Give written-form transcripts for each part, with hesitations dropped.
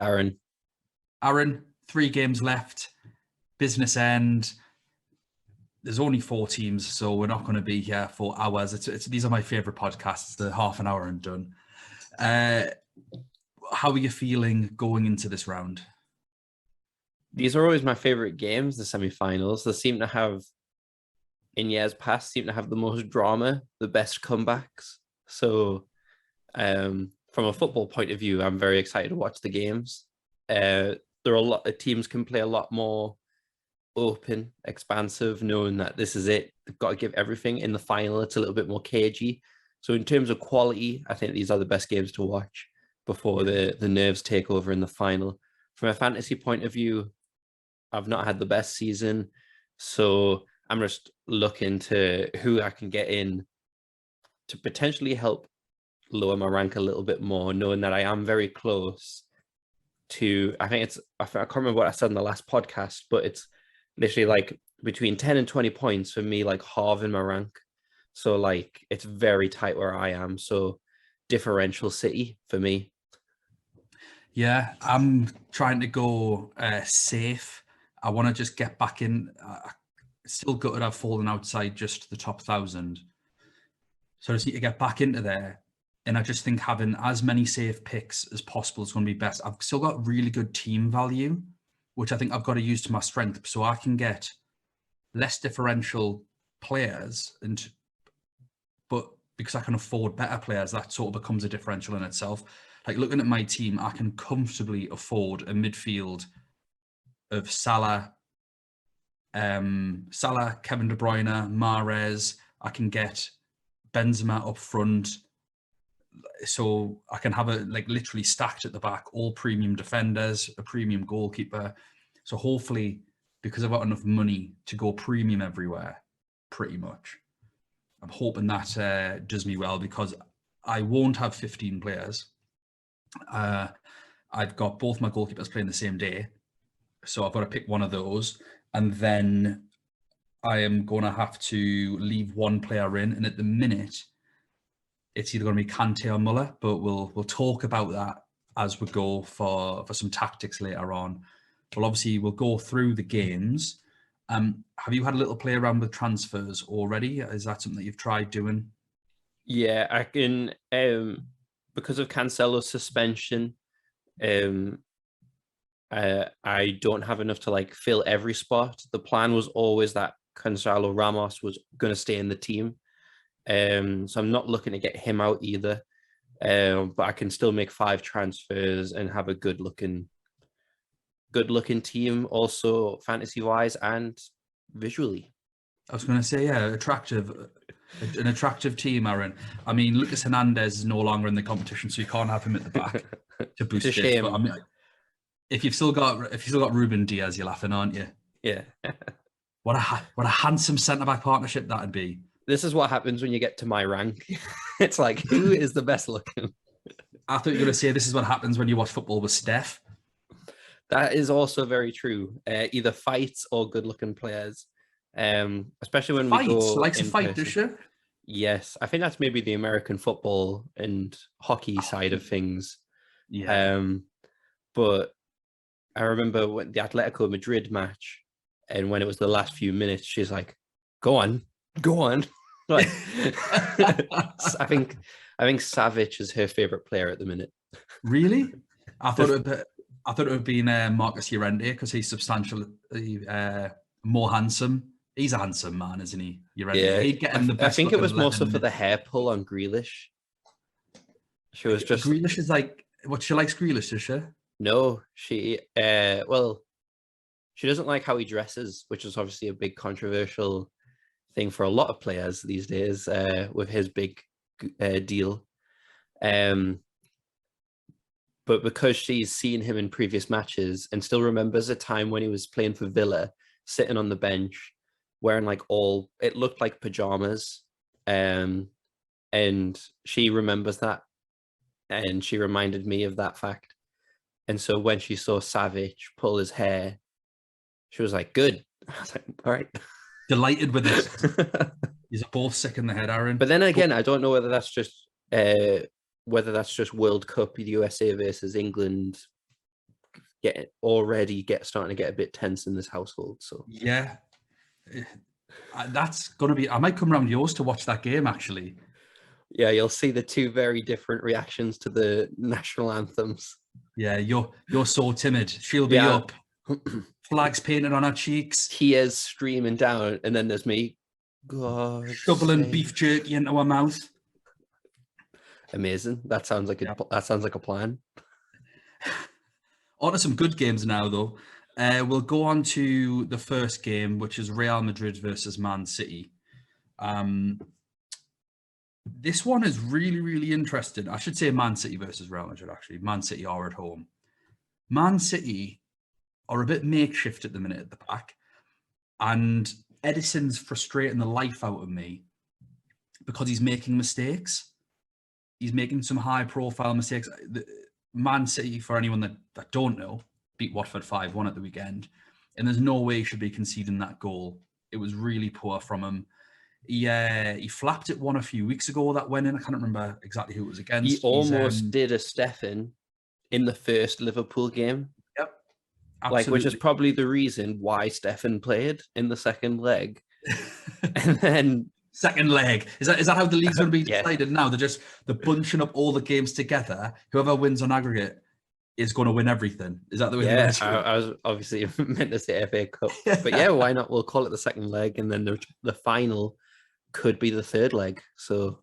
Aaron. Aaron, 3 games left. Business end. There's only 4 teams, so we're not going to be here for hours. These are my favourite podcasts. They're half an hour and done. How are you feeling going into this round? These are always my favorite games, the semi-finals. They seem to have, in years past, the most drama, the best comebacks. So from a football point of view, I'm very excited to watch the games. There are a lot of teams can play a lot more open, expansive, knowing that this is it. They've got to give everything. In the final, it's a little bit more cagey. So in terms of quality, I think these are the best games to watch before the nerves take over in the final. From a fantasy point of view, I've not had the best season, so I'm just looking to who I can get in to potentially help lower my rank a little bit more, knowing that I am very close to, I can't remember what I said in the last podcast, but it's literally like between 10 and 20 points for me, like halving my rank. So like, it's very tight where I am. So differential city for me. Yeah, I'm trying to go safe. I want to just get back in. Still gutted I've fallen outside just the top 1,000. So I just need to get back into there. And I just think having as many safe picks as possible is going to be best. I've still got really good team value, which I think I've got to use to my strength. So I can get less differential players, but because I can afford better players, that sort of becomes a differential in itself. Like looking at my team, I can comfortably afford a midfield of Salah, Kevin De Bruyne, Mahrez. I can get Benzema up front, so I can have literally stacked at the back, all premium defenders, a premium goalkeeper. So hopefully, because I've got enough money to go premium everywhere, pretty much, I'm hoping that does me well, because I won't have 15 players. I've got both my goalkeepers playing the same day, so I've got to pick one of those, and then I am going to have to leave one player in. And at the minute, it's either going to be Kante or Muller, but we'll talk about that as we go for some tactics later on. Well, obviously, we'll go through the games. Have you had a little play around with transfers already? Is that something that you've tried doing? Yeah, I can. Because of Cancelo's suspension, I don't have enough to like fill every spot. The plan was always that Gonzalo Ramos was going to stay in the team. So I'm not looking to get him out either. But I can still make 5 transfers and have a good looking team, also fantasy wise and visually. I was going to say, yeah, an attractive team, Aaron. I mean, Lucas Hernandez is no longer in the competition, so you can't have him at the back to boost it. But I mean, if you've still got Ruben Diaz, you're laughing, aren't you? Yeah. What a handsome centre-back partnership that'd be. This is what happens when you get to my rank. It's like, who is the best looking? I thought you were going to say this is what happens when you watch football with Steph. That is also very true. Either fights or good-looking players. Especially when we go likes a fight, does she? Yes, I think that's maybe the American football and hockey side of things. Yeah. But I remember when the Atletico Madrid match, and when it was the last few minutes, she's like, "Go on." Like, I think Savic is her favorite player at the minute. Really? I thought it would have been Marcus Llorente, because he's substantially more handsome. He's a handsome man, isn't he? Llorente. Yeah, he'd get him the best. I think it was more so for the hair pull on Grealish. She was just Grealish is like, what, she likes Grealish, does she? No, she well, she doesn't like how he dresses, which is obviously a big controversial thing for a lot of players these days with his big deal. But because she's seen him in previous matches and still remembers a time when he was playing for Villa, sitting on the bench, wearing it looked like pajamas. And she remembers that. And she reminded me of that fact. And so when she saw Savic pull his hair, she was like, good. I was like, all right. Delighted with it. He's both sick in the head, Aaron. But then again, I don't know whether that's just World Cup, USA versus England starting to get a bit tense in this household. So Yeah, that's going to be. I might come round yours to watch that game, actually. yeah, you'll see the two very different reactions to the national anthems. Yeah, you're so timid. She'll be Yeah. up, flags painted on her cheeks, Tears streaming down, and then there's me, God shoveling save. beef jerky into her mouth. Amazing. That sounds like a plan. On to some good games now, though. We'll go on to the first game, which is Real Madrid versus Man City. This one is really, really interesting. I should say Man City versus Real Madrid, actually. Man City are at home. Man City are a bit makeshift at the minute at the back. And Edison's frustrating the life out of me because he's making mistakes. He's making some high-profile mistakes. Man City, for anyone that don't know, beat Watford 5-1 at the weekend. And there's no way he should be conceding that goal. It was really poor from him. He flapped it one a few weeks ago that went in. I can't remember exactly who it was against. He almost did a Stefan in the first Liverpool game. Yep. Absolutely. Which is probably the reason why Stefan played in the second leg. And then second leg. Is that how the league's going to be decided now? They're bunching up all the games together. Whoever wins on aggregate is going to win everything. Is that the way? Yeah, I was obviously meant to say FA Cup, but yeah, why not? We'll call it the second leg, and then the final could be the third leg. So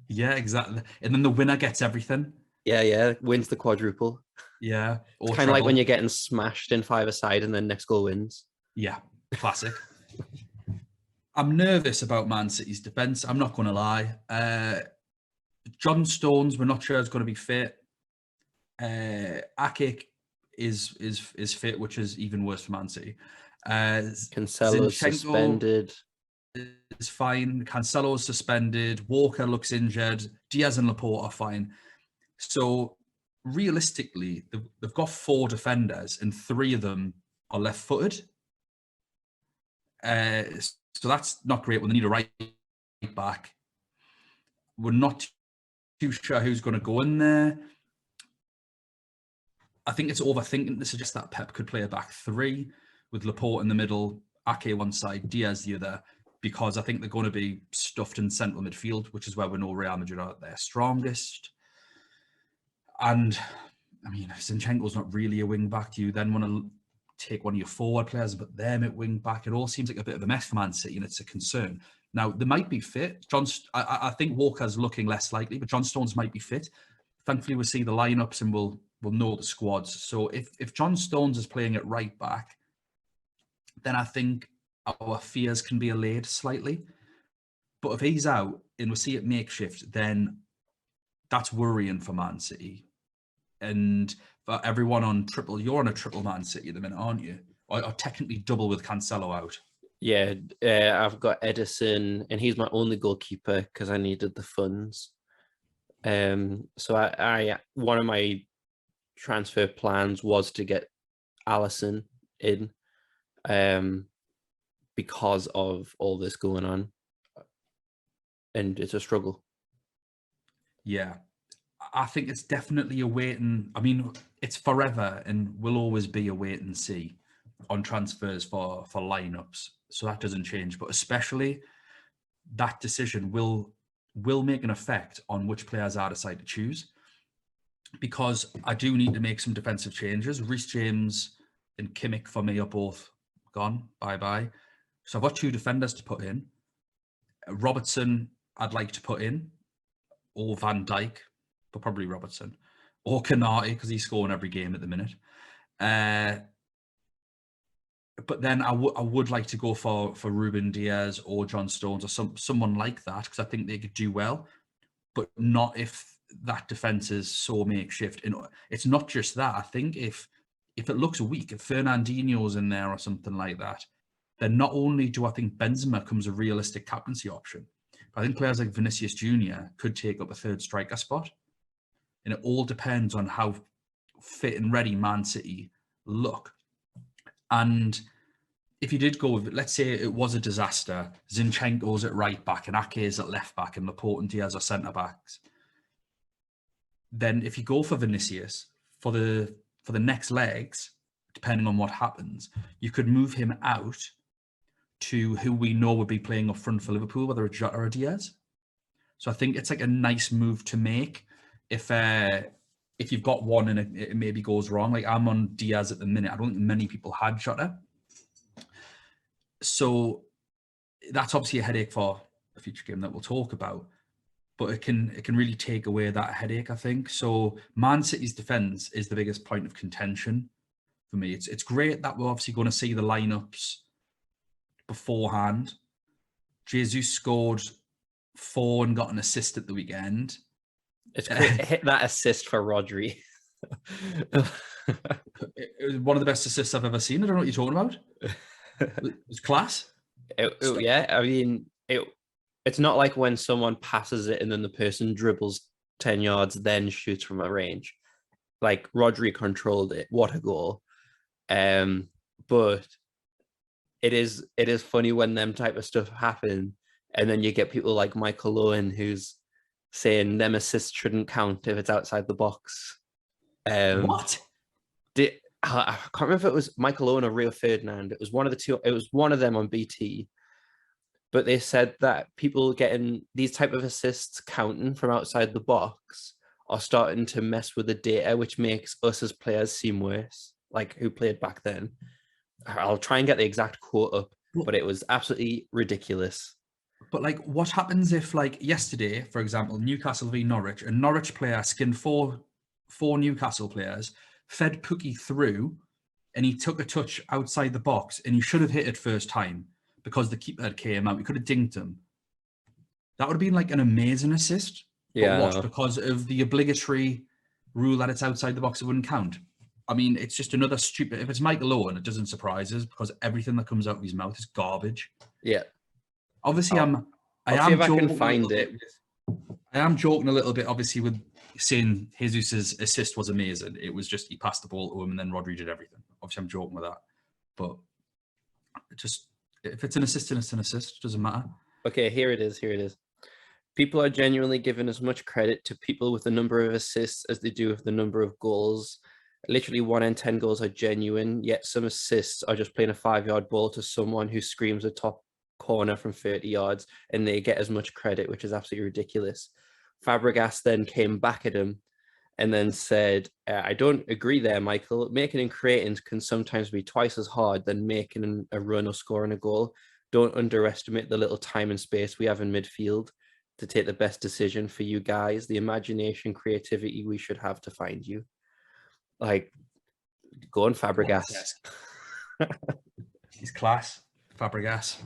yeah, exactly. And then the winner gets everything. Yeah, wins the quadruple. Yeah, it's kind of like when you're getting smashed in five-a-side and then next goal wins. Yeah, classic. I'm nervous about Man City's defence. I'm not going to lie. John Stones, we're not sure is going to be fit. Akic is fit, which is even worse for Man City. Cancelo's suspended. Is fine. Cancelo's suspended. Walker looks injured. Diaz and Laporte are fine. So realistically, they've got 4 defenders and 3 of them are left-footed. So that's not great when they need a right back. We're not too sure who's going to go in there. I think it's overthinking to suggest that Pep could play a back 3 with Laporte in the middle, Ake one side, Diaz the other, because I think they're going to be stuffed in central midfield, which is where we know Real Madrid are at their strongest. And, I mean, if Zinchenko's not really a wing-back, you then want to take one of your forward players and put them at wing-back. It all seems like a bit of a mess for Man City, and it's a concern. Now, they might be fit. I think Walker's looking less likely, but John Stones might be fit. Thankfully, we'll see the lineups and we'll know the squads. So if John Stones is playing at right-back, then I think our fears can be allayed slightly. But if he's out and we see it makeshift, then that's worrying for Man City. And for everyone on triple, you're on a triple Man City at the minute, aren't you? Or technically double with Cancelo out. Yeah, I've got Edison, and he's my only goalkeeper because I needed the funds. So I one of my transfer plans was to get Alisson in, because of all this going on, and it's a struggle. Yeah. I think it's definitely a wait and, I mean, it's forever and will always be a wait and see on transfers for lineups. So that doesn't change, but especially that decision will make an effect on which players I decide to choose, because I do need to make some defensive changes. Reece James and Kimmich for me are both gone. Bye-bye. So I've got 2 defenders to put in. Robertson, I'd like to put in, or Van Dijk, but probably Robertson, or Canati, because he's scoring every game at the minute. But then I would like to go for Ruben Diaz or John Stones or someone like that, because I think they could do well, but not if that defense is so makeshift. And it's not just that. I think if it looks weak, if Fernandinho's in there or something like that, then not only do I think Benzema becomes a realistic captaincy option, but I think players like Vinicius Jr. could take up a 3rd striker spot. And it all depends on how fit and ready Man City look. And if you did go with, let's say it was a disaster, Zinchenko's at right back and Ake is at left back and Laporte and Diaz are centre backs, then if you go for Vinicius, for the for the next legs, depending on what happens, you could move him out to who we know would be playing up front for Liverpool, whether it's Jota or Diaz. So I think it's like a nice move to make if you've got one and it maybe goes wrong. Like I'm on Diaz at the minute. I don't think many people had Jota. So that's obviously a headache for a future game that we'll talk about. But it can really take away that headache, I think. So Man City's defence is the biggest point of contention for me. It's great that we're obviously going to see the lineups beforehand. Jesus scored 4 and got an assist at the weekend. It's great. Hit that assist for Rodri. It was one of the best assists I've ever seen. I don't know what you're talking about. It was class. Yeah, I mean, it's not like when someone passes it and then the person dribbles 10 yards, then shoots from a range. Like Rodri controlled it. What a goal. But it is funny when them type of stuff happen. And then you get people like Michael Owen who's saying them assists shouldn't count if it's outside the box. What? I can't remember if it was Michael Owen or Rio Ferdinand. It was one of the two. It was one of them on BT. But they said that people getting these type of assists counting from outside the box are starting to mess with the data, which makes us as players seem worse, like who played back then. I'll try and get the exact quote up, but it was absolutely ridiculous. But like, what happens if, like, yesterday, for example, Newcastle v Norwich, a Norwich player skinned four Newcastle players, fed Pookie through, and he took a touch outside the box, and he should have hit it first time because the keeper came out. We could have dinked him. That would have been like an amazing assist. Yeah, but what? Because of the obligatory rule that it's outside the box, it wouldn't count. I mean, it's just another stupid. If it's Michael Owen, it doesn't surprise us because everything that comes out of his mouth is garbage. Yeah. Obviously, I am if I can joking find it. I am joking a little bit, obviously, with saying Jesus' assist was amazing. It was just he passed the ball to him and then Rodri did everything. Obviously, I'm joking with that. But just if it's an assist, it's an assist. It doesn't matter. Okay, here it is. People are genuinely giving as much credit to people with the number of assists as they do with the number of goals. Literally 1 in 10 goals are genuine, yet some assists are just playing a 5-yard ball to someone who screams a top corner from 30 yards and they get as much credit, which is absolutely ridiculous. Fabregas then came back at him and then said, I don't agree there, Michael. Making and creating can sometimes be twice as hard than making a run or scoring a goal. Don't underestimate the little time and space we have in midfield to take the best decision for you guys, the imagination, creativity we should have to find you. Like, go on Fabregas. He's class, Fabregas.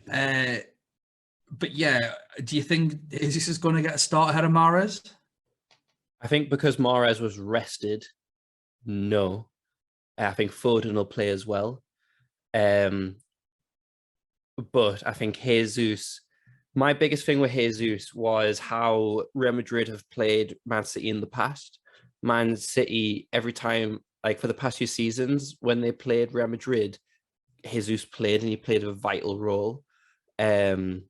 But yeah, do you think this is going to get a start ahead of Mahrez? I think because Mahrez was rested, no. I think Foden will play as well. But I think Jesus, my biggest thing with Jesus was how Real Madrid have played Man City in the past. Man City, every time, like for the past few seasons, when they played Real Madrid, Jesus played and he played a vital role. And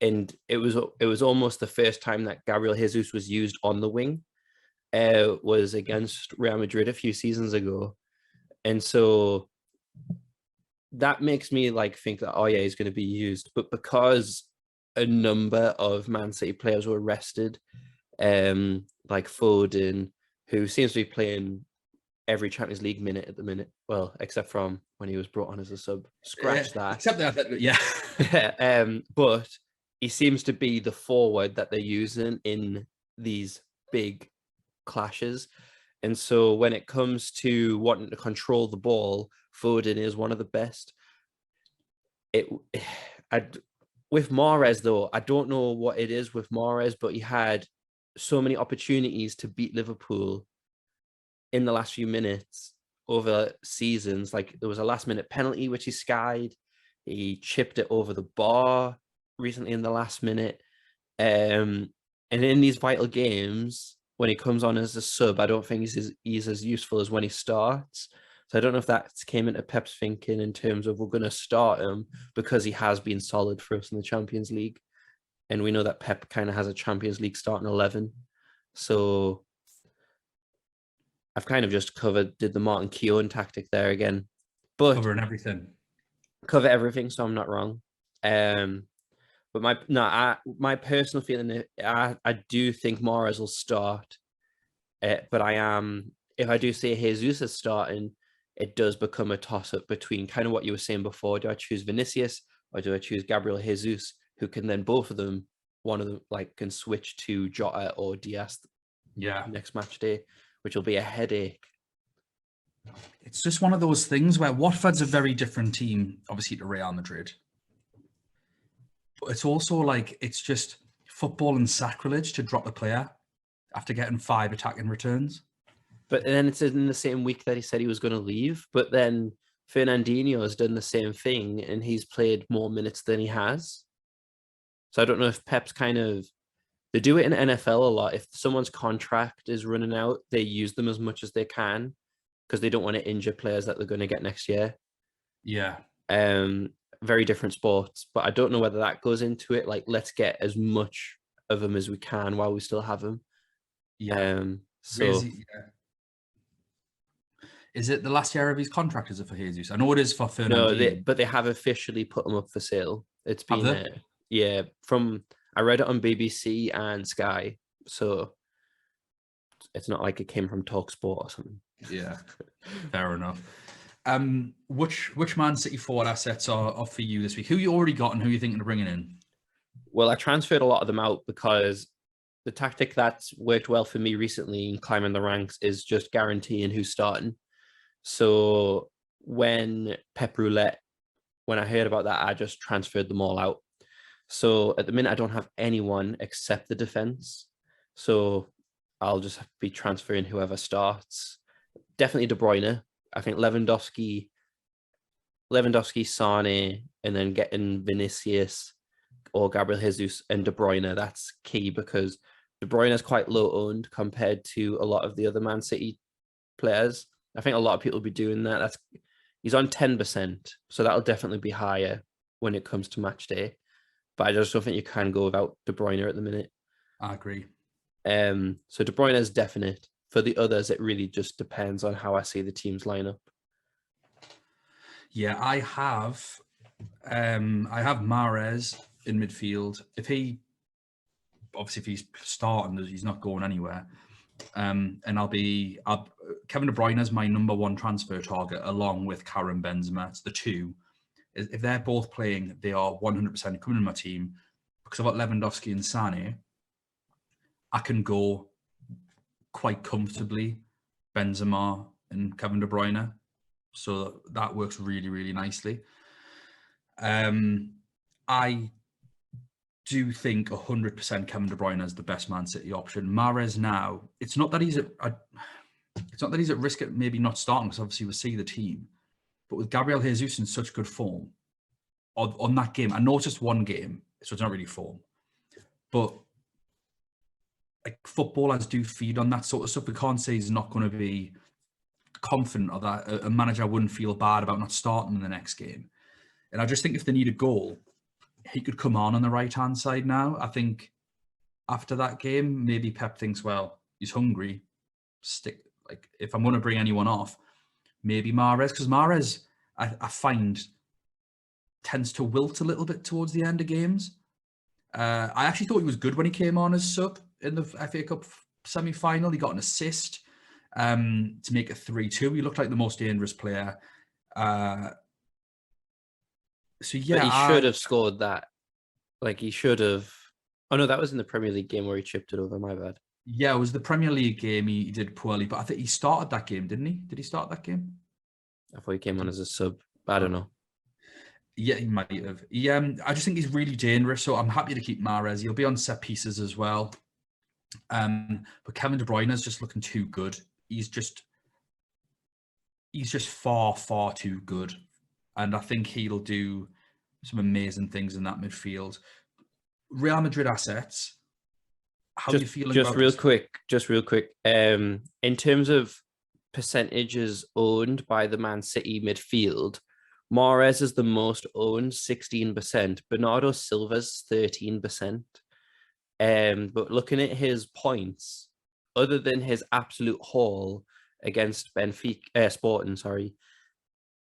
it was almost the first time that Gabriel Jesus was used on the wing, was against Real Madrid a few seasons ago. And so that makes me like think that, oh yeah, he's going to be used. But because a number of Man City players were rested, like Foden, who seems to be playing every Champions League minute at the minute, well, except from when he was brought on as a sub. Scratch that. Except that, yeah. But he seems to be the forward that they're using in these big clashes. And so when it comes to wanting to control the ball, Foden is one of the best. With Mahrez, though, I don't know what it is with Mahrez, but he had so many opportunities to beat Liverpool in the last few minutes over seasons. Like there was a last-minute penalty, which he skied. He chipped it over the bar recently in the last minute. And in these vital games, when he comes on as a sub, I don't think he's as useful as when he starts. So I don't know if that came into Pep's thinking in terms of we're going to start him because he has been solid for us in the Champions League. And we know that Pep kind of has a Champions League starting 11. So I've kind of just did the Martin Keown tactic there again, but Covering everything. cover everything, so I'm not wrong. But my personal feeling, I do think Mahrez will start, but if I do see Jesus is starting, it does become a toss up between kind of what you were saying before. Do I choose Vinicius or do I choose Gabriel Jesus, who can then both of them, one of them like can switch to Jota or Diaz next match day, which will be a headache. It's just one of those things where Watford's a very different team, obviously, to Real Madrid. But it's also like, it's just football and sacrilege to drop a player after getting 5 attacking returns. But then it's in the same week that he said he was going to leave. But then Fernandinho has done the same thing and he's played more minutes than he has. So I don't know if Pep's they do it in NFL a lot. If someone's contract is running out, they use them as much as they can because they don't want to injure players that they're going to get next year. Yeah. Very different sports, but I don't know whether that goes into it. Like, let's get as much of them as we can while we still have them. Yeah. Is it the last year of his contract? Is it for Jesus? I know it is for Fernandinho. No, but they have officially put them up for sale. It's been I read it on BBC and Sky, so it's not like it came from TalkSport or something. Yeah, fair enough. Which Man City forward assets are for you this week? Who you already got and who you thinking of bringing in? Well, I transferred a lot of them out because the tactic that's worked well for me recently in climbing the ranks is just guaranteeing who's starting. So when I heard about that, I just transferred them all out. So at the minute, I don't have anyone except the defense. So I'll just be transferring whoever starts. Definitely De Bruyne. I think Lewandowski, Sane, and then getting Vinicius or Gabriel Jesus and De Bruyne. That's key because De Bruyne is quite low owned compared to a lot of the other Man City players. I think a lot of people will be doing that. He's on 10%, so that'll definitely be higher when it comes to match day. But I just don't think you can go without De Bruyne at the minute. I agree. So De Bruyne is definite. For the others, it really just depends on how I see the teams line up. Yeah, I have Mahrez in midfield. If he's starting, he's not going anywhere. And Kevin De Bruyne is my number 1 transfer target, along with Karim Benzema. It's the two. If they're both playing, they are 100% coming in my team. Because I've got Lewandowski and Sane, I can go quite comfortably Benzema and Kevin De Bruyne. So that works really, really nicely. I do think 100% Kevin De Bruyne is the best Man City option. Mahrez now, it's not that he's at risk at maybe not starting, because obviously we'll see the team. But with Gabriel Jesus in such good form on that game, I know it's just one game, so it's not really form. But like, footballers do feed on that sort of stuff. We can't say he's not going to be confident of that. A manager wouldn't feel bad about not starting in the next game. And I just think if they need a goal, he could come on the right-hand side now. I think after that game, maybe Pep thinks, well, he's hungry. If I'm going to bring anyone off, maybe Mahrez, because Mahrez, I find, tends to wilt a little bit towards the end of games. I actually thought he was good when he came on as sub in the FA Cup semi-final. He got an assist to make it 3-2. He looked like the most dangerous player. So yeah, but he should have scored that. Like, he should have. Oh no, that was in the Premier League game where he chipped it over. My bad. Yeah, it was the Premier League game. He did poorly, but I think he started that game, didn't he? Did he start that game? I thought he came on as a sub. I don't know. Yeah, he might have. I just think he's really dangerous, so I'm happy to keep Mahrez. He'll be on set pieces as well. But Kevin De Bruyne is just looking too good. He's just far, far too good. And I think he'll do some amazing things in that midfield. Real Madrid assets. How are you feeling just about real this? quick. In terms of percentages owned by the Man City midfield, Mahrez is the most owned, 16%. Bernardo Silva's 13%. But looking at his points, other than his absolute haul, against Benfica, Sporting, sorry,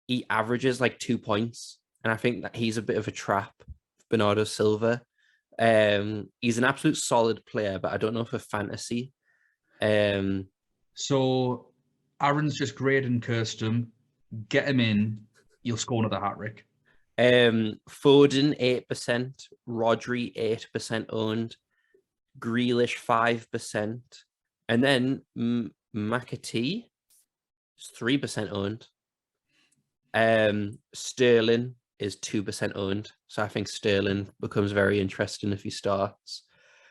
he averages like 2 points. And I think that he's a bit of a trap, Bernardo Silva. He's an absolute solid player, but I don't know for fantasy. So Aaron's just graded and cursed him. Get him in. You'll score another hat-trick. Foden 8%, Rodri 8% owned, Grealish 5%, and then McAtee is 3% owned. Sterling is 2% owned, so I think Sterling becomes very interesting if he starts,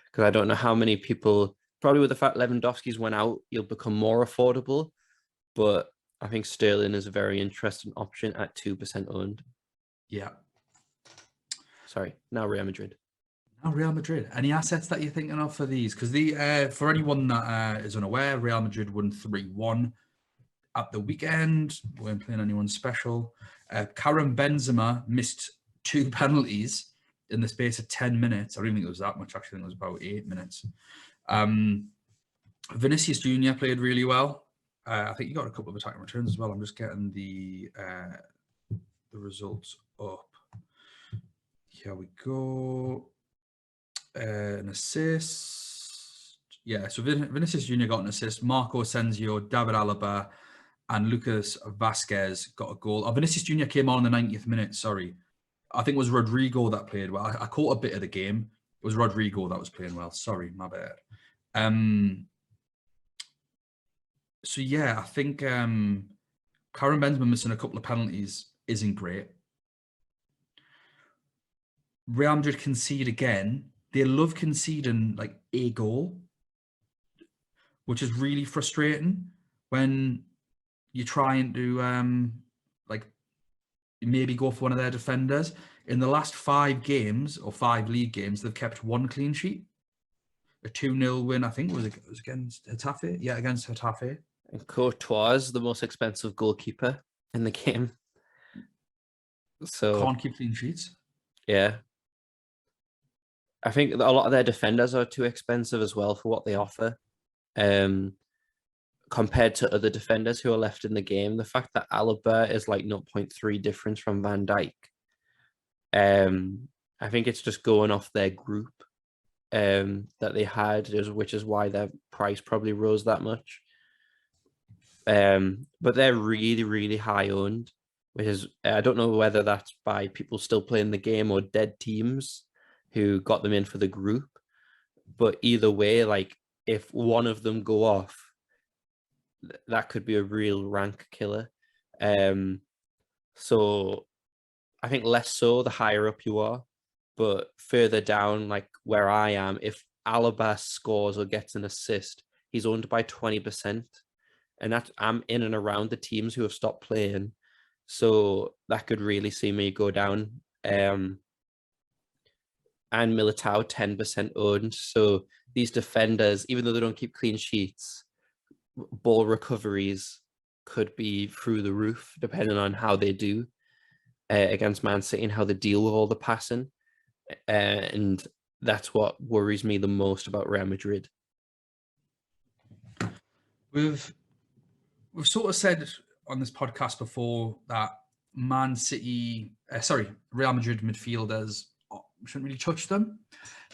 because I don't know how many people, probably with the fact Lewandowski's went out, he'll become more affordable, but I think Sterling is a very interesting option at 2% owned. Yeah. Sorry, now Real Madrid. Now Real Madrid. Any assets that you're thinking of for these? Because for anyone that is unaware, Real Madrid won 3-1 at the weekend. We weren't playing anyone special. Karim Benzema missed 2 penalties in the space of 10 minutes. I don't think it was that much. Actually, I think it was about 8 minutes. Vinicius Jr. played really well. I think he got a couple of attacking returns as well. I'm just getting the results up. Here we go. An assist. Yeah, so Vinicius Jr. got an assist. Marco Asensio, David Alaba, and Lucas Vasquez got a goal. Vinicius Jr. came on in the 90th minute, sorry. I think it was Rodrigo that played well. I caught a bit of the game. It was Rodrigo that was playing well. Sorry, my bad. So yeah, I think Karim Benzema missing a couple of penalties isn't great. Real Madrid concede again. They love conceding like a goal, which is really frustrating when you're trying to like maybe go for one of their defenders. In the last 5 games or 5 league games, they've kept 1 clean sheet. A 2-0 win, I think, was against Getafe. Yeah, against Getafe. And Courtois is the most expensive goalkeeper in the game. So can't keep clean sheets. Yeah. I think a lot of their defenders are too expensive as well for what they offer. Compared to other defenders who are left in the game, the fact that Alaba is like 0.3 difference from Van Dijk. I think it's just going off their group that they had, which is why their price probably rose that much. But they're really, really high owned, which is, I don't know whether that's by people still playing the game or dead teams who got them in for the group. But either way, like if one of them go off, that could be a real rank killer. So I think less so the higher up you are, but further down, like where I am, if Alaba scores or gets an assist, he's owned by 20%. And that I'm in and around the teams who have stopped playing. So that could really see me go down. And Militao 10% owned. So these defenders, even though they don't keep clean sheets, ball recoveries could be through the roof, depending on how they do against Man City and how they deal with all the passing. And that's what worries me the most about Real Madrid. We've sort of said on this podcast before that Real Madrid midfielders shouldn't really touch them.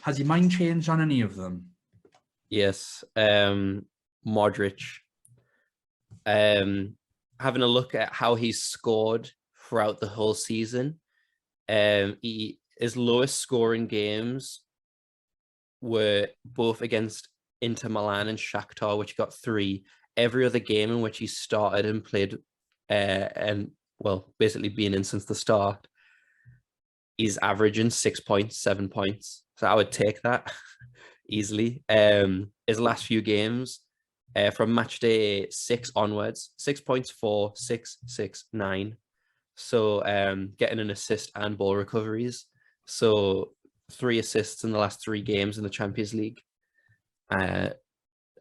Has your mind changed on any of them? Yes. Modric. Having a look at how he's scored throughout the whole season, his lowest scoring games were both against Inter Milan and Shakhtar, which got 3. Every other game in which he started and played, and well, basically being in since the start, he's averaging 6 points, 7 points. So I would take that easily. His last few games, from match day 6 onwards, 6 points, 4, 6, 6, 9. So getting an assist and ball recoveries. So 3 assists in the last 3 games in the Champions League.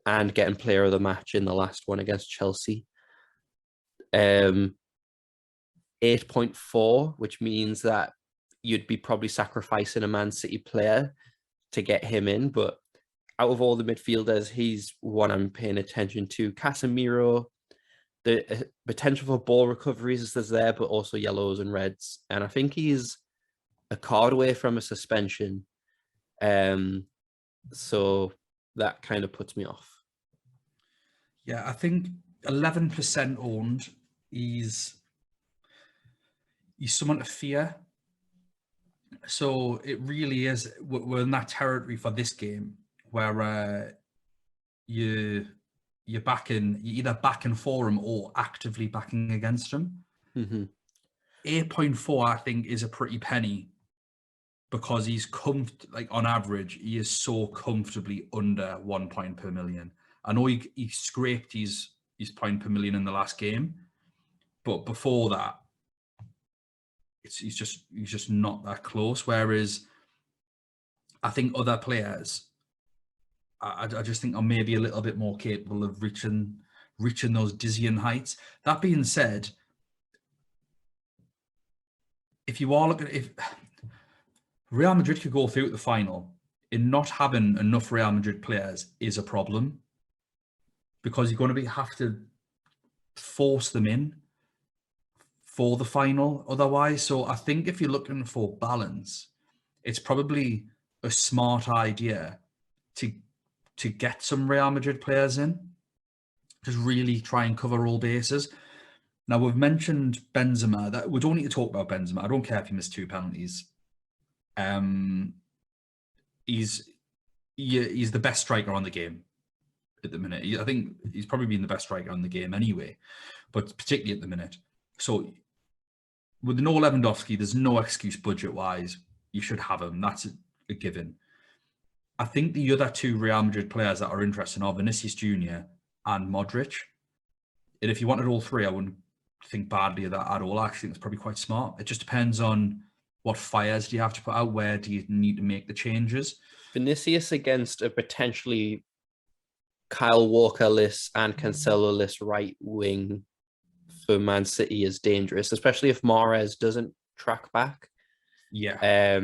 And getting player of the match in the last one against Chelsea. 8.4, which means that you'd be probably sacrificing a Man City player to get him in. But out of all the midfielders, he's one I'm paying attention to. Casemiro, the potential for ball recoveries is there, but also yellows and reds. And I think he's a card away from a suspension. So that kind of puts me off. Yeah, I think 11% owned. He's someone to fear. So it really is. We're in that territory for this game where you're backing, you're either backing for him or actively backing against him. 8.4, I think, is a pretty penny because he's like on average, he is so comfortably under 1 point per million. I know he scraped his point per million in the last game, but before that, he's just not that close. Whereas I think other players, I just think are maybe a little bit more capable of reaching those dizzying heights. That being said, if you are looking, if Real Madrid could go through at the final, in not having enough Real Madrid players is a problem because you're going to have to force them in for the final otherwise. So I think if you're looking for balance, it's probably a smart idea to get some Real Madrid players in, just really try and cover all bases. Now, we've mentioned Benzema. That we don't need to talk about Benzema. I don't care if he missed 2 penalties. He's the best striker on the game at the minute. I think he's probably been the best striker on the game anyway, but particularly at the minute. So with no Lewandowski, there's no excuse budget-wise. You should have him. That's a given. I think the other 2 Real Madrid players that are interesting are Vinicius Jr. and Modric. And if you wanted all 3, I wouldn't think badly of that at all. I actually think it's probably quite smart. It just depends on what fires do you have to put out, where do you need to make the changes. Vinicius against a potentially Kyle Walker-less and Cancelo-less right wing for Man City is dangerous, especially if Mahrez doesn't track back. Yeah.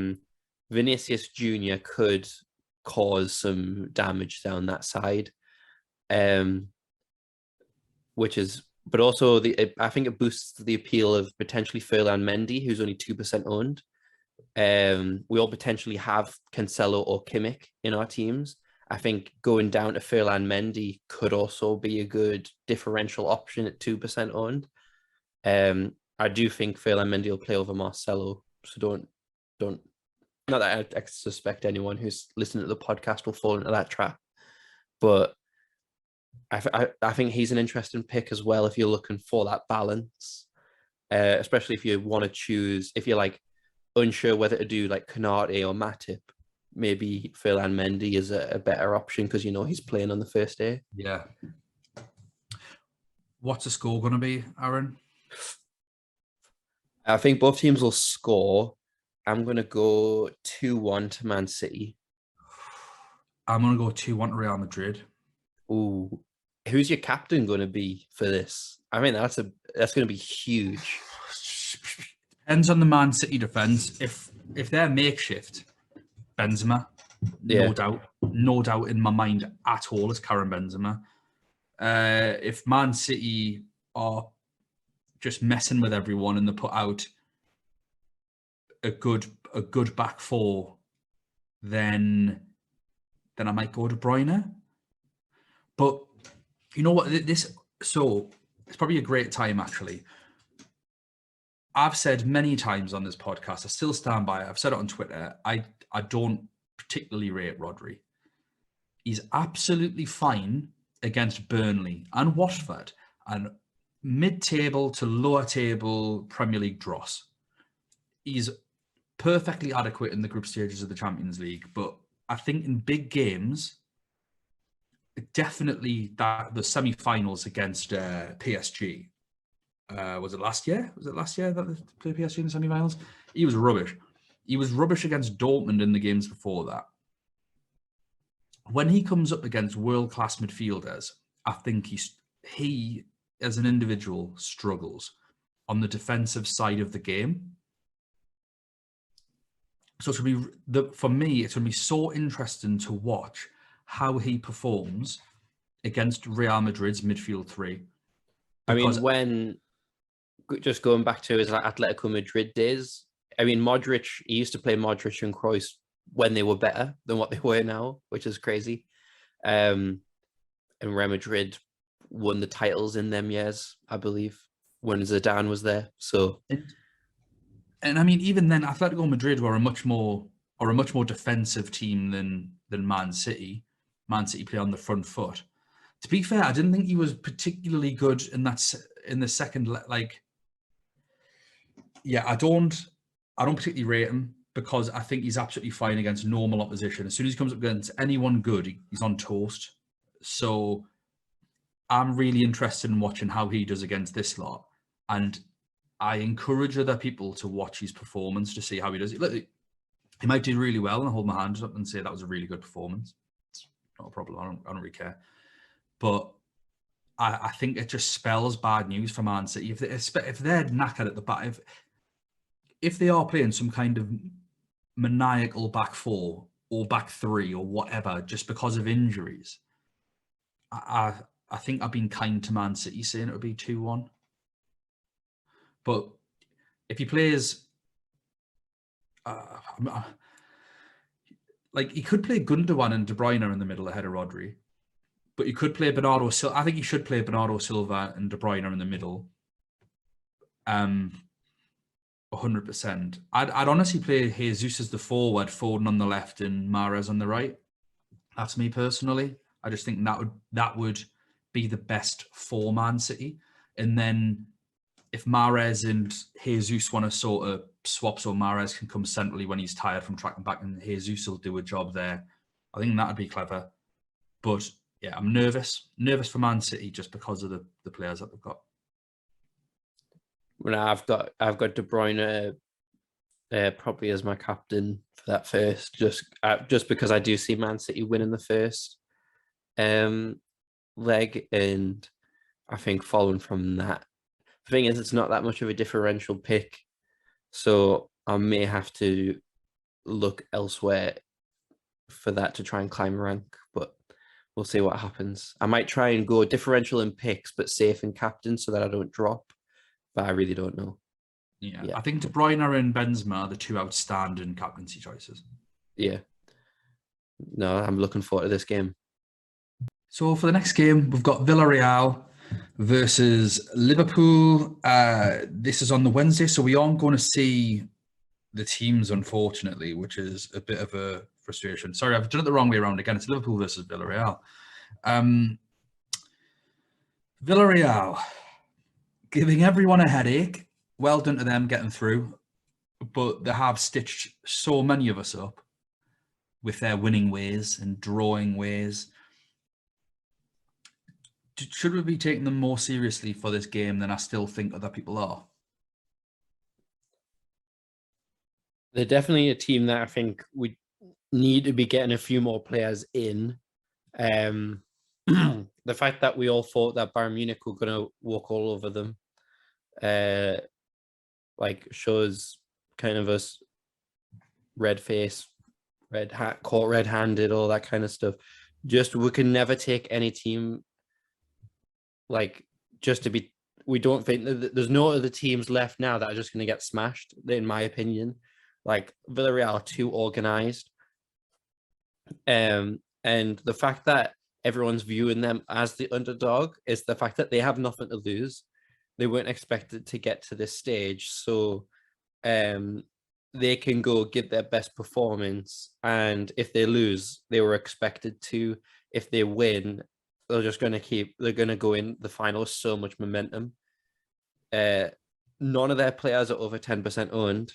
Vinicius Jr. could cause some damage down that side, which is, but also I think it boosts the appeal of potentially Ferland Mendy, who's only 2% owned. We all potentially have Cancelo or Kimmich in our teams. I think going down to Ferland Mendy could also be a good differential option at 2% owned. I do think Ferland Mendy will play over Marcelo, so don't. Not that I suspect anyone who's listening to the podcast will fall into that trap, but I think he's an interesting pick as well if you're looking for that balance, especially if you want to choose, if you're like unsure whether to do like Canate or Matip, maybe Ferland Mendy is a better option because you know he's playing on the first day. Yeah. What's the score going to be, Aaron? I think both teams will score. I'm going to go 2-1 to Man City. I'm going to go 2-1 to Real Madrid. Ooh. Who's your captain going to be for this? I mean, that's going to be huge. Depends on the Man City defense. If they're makeshift, Benzema, no doubt in my mind at all, is Karim Benzema. If Man City are just messing with everyone and they put out a good back 4, then I might go De Bruyne. But you know what? So it's probably a great time actually. I've said many times on this podcast, I still stand by it. I've said it on Twitter. I don't particularly rate Rodri. He's absolutely fine against Burnley and Watford and mid-table to lower table Premier League dross. He's perfectly adequate in the group stages of the Champions League, but I think in big games, definitely that the semi-finals against PSG. Was it last year? Was it last year that they played PSG in the semi-finals? He was rubbish. He was rubbish against Dortmund in the games before that. When he comes up against world-class midfielders, I think he as an individual struggles on the defensive side of the game. So it's going to be for me, it's going to be so interesting to watch how he performs against Real Madrid's midfield 3. I because mean, when just going back to his like Atletico Madrid days, I mean, Modric, he used to play Modric and Kroos when they were better than what they were now, which is crazy. And Real Madrid won the titles in them years, I believe, when Zidane was there. So, and I mean, even then, Atletico Madrid were a much more defensive team than Man City. Man City play on the front foot. To be fair, I didn't think he was particularly good in the second. Like, yeah, I don't particularly rate him because I think he's absolutely fine against normal opposition. As soon as he comes up against anyone good, he's on toast. So I'm really interested in watching how he does against this lot, and I encourage other people to watch his performance to see how he does. Look, he might do really well and hold my hand up and say that was a really good performance. It's not a problem. I don't really care. But I think it just spells bad news for Man City. If they're knackered at the back, if they are playing some kind of maniacal back four or back three or whatever just because of injuries, I think I've been kind to Man City saying it would be 2-1. But if he plays, like he could play Gundogan and De Bruyne in the middle ahead of Rodri, but he could play Bernardo Silva. I think he should play Bernardo Silva and De Bruyne in the middle. 100%. I'd honestly play Jesus as the forward, Foden on the left, and Mahrez on the right. That's me personally. I just think that would be the best for Man City. And then if Mahrez and Jesus want to sort of swap, so Mahrez can come centrally when he's tired from tracking back, and Jesus will do a job there. I think that'd be clever. But yeah, I'm nervous for Man City just because of the players that they've got. when I've got De Bruyne probably as my captain for that first, just because I do see Man City winning the first leg, and I think following from that, the thing is, it's not that much of a differential pick, so I may have to look elsewhere for that to try and climb a rank, but we'll see what happens. I might try and go differential in picks, but safe in captain so that I don't drop, but I really don't know. Yeah. I think De Bruyne and Benzema are the two outstanding captaincy choices. Yeah. No, I'm looking forward to this game. So for the next game, we've got Villarreal versus Liverpool. This is on the Wednesday, so we aren't going to see the teams, unfortunately, which is a bit of a frustration. Sorry, I've done it the wrong way around again. It's Liverpool versus Villarreal. Villarreal, giving everyone a headache. Well done to them getting through, but they have stitched so many of us up with their winning ways and drawing ways. Should we be taking them more seriously for this game than I still think other people are? They're definitely a team that I think we need to be getting a few more players in. The fact that we all thought that Bayern Munich were going to walk all over them, like shows kind of us red face, red hat, caught red-handed, all that kind of stuff. Just we can never take any team like just to be. We don't think that there's no other teams left now that are just going to get smashed. In my opinion, like Villarreal are too organized, and the fact that everyone's viewing them as the underdog is the fact that they have nothing to lose. They weren't expected to get to this stage, so they can go give their best performance, and if they lose, they were expected to. If they win, they're going to go in the final with so much momentum. None of their players are over 10% owned,